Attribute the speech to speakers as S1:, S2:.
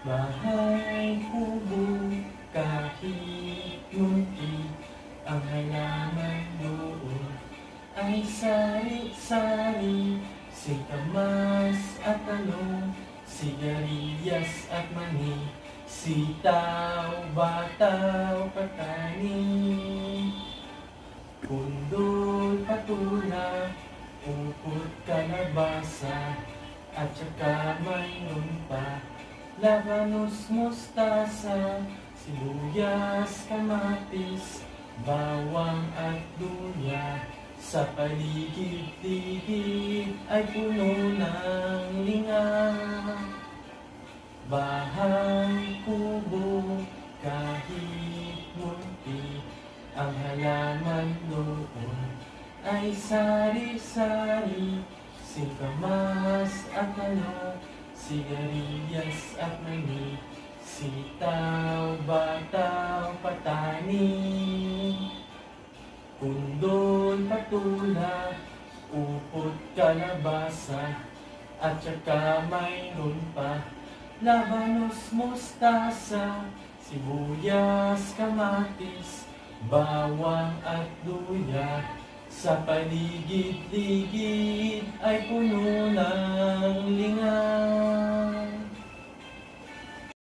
S1: Bahay kubo kahit munti, ang halaman doon ay sari-sari, singkamas at talong, sigarilyas at mani, sitaw, bataw, patani, pundol, patula, upot, kalabasa, at saka mayroon pa labanos, mustasa, sibuyas, kamatis, bawang at luya. Sa paligid-ligid ay puno ng linga. Bahay kubo kahit munti, ang halaman doon ay sari-sari, singkamas at talong, sigarilyas at mani, sitaw, bataw, patani, pundol, patula, upot, kalabasa, at saka mayroon pa labanos, mustasa, sibuyas, kamatis, bawang at luya. Sa paligid-ligid ay puno ng linga.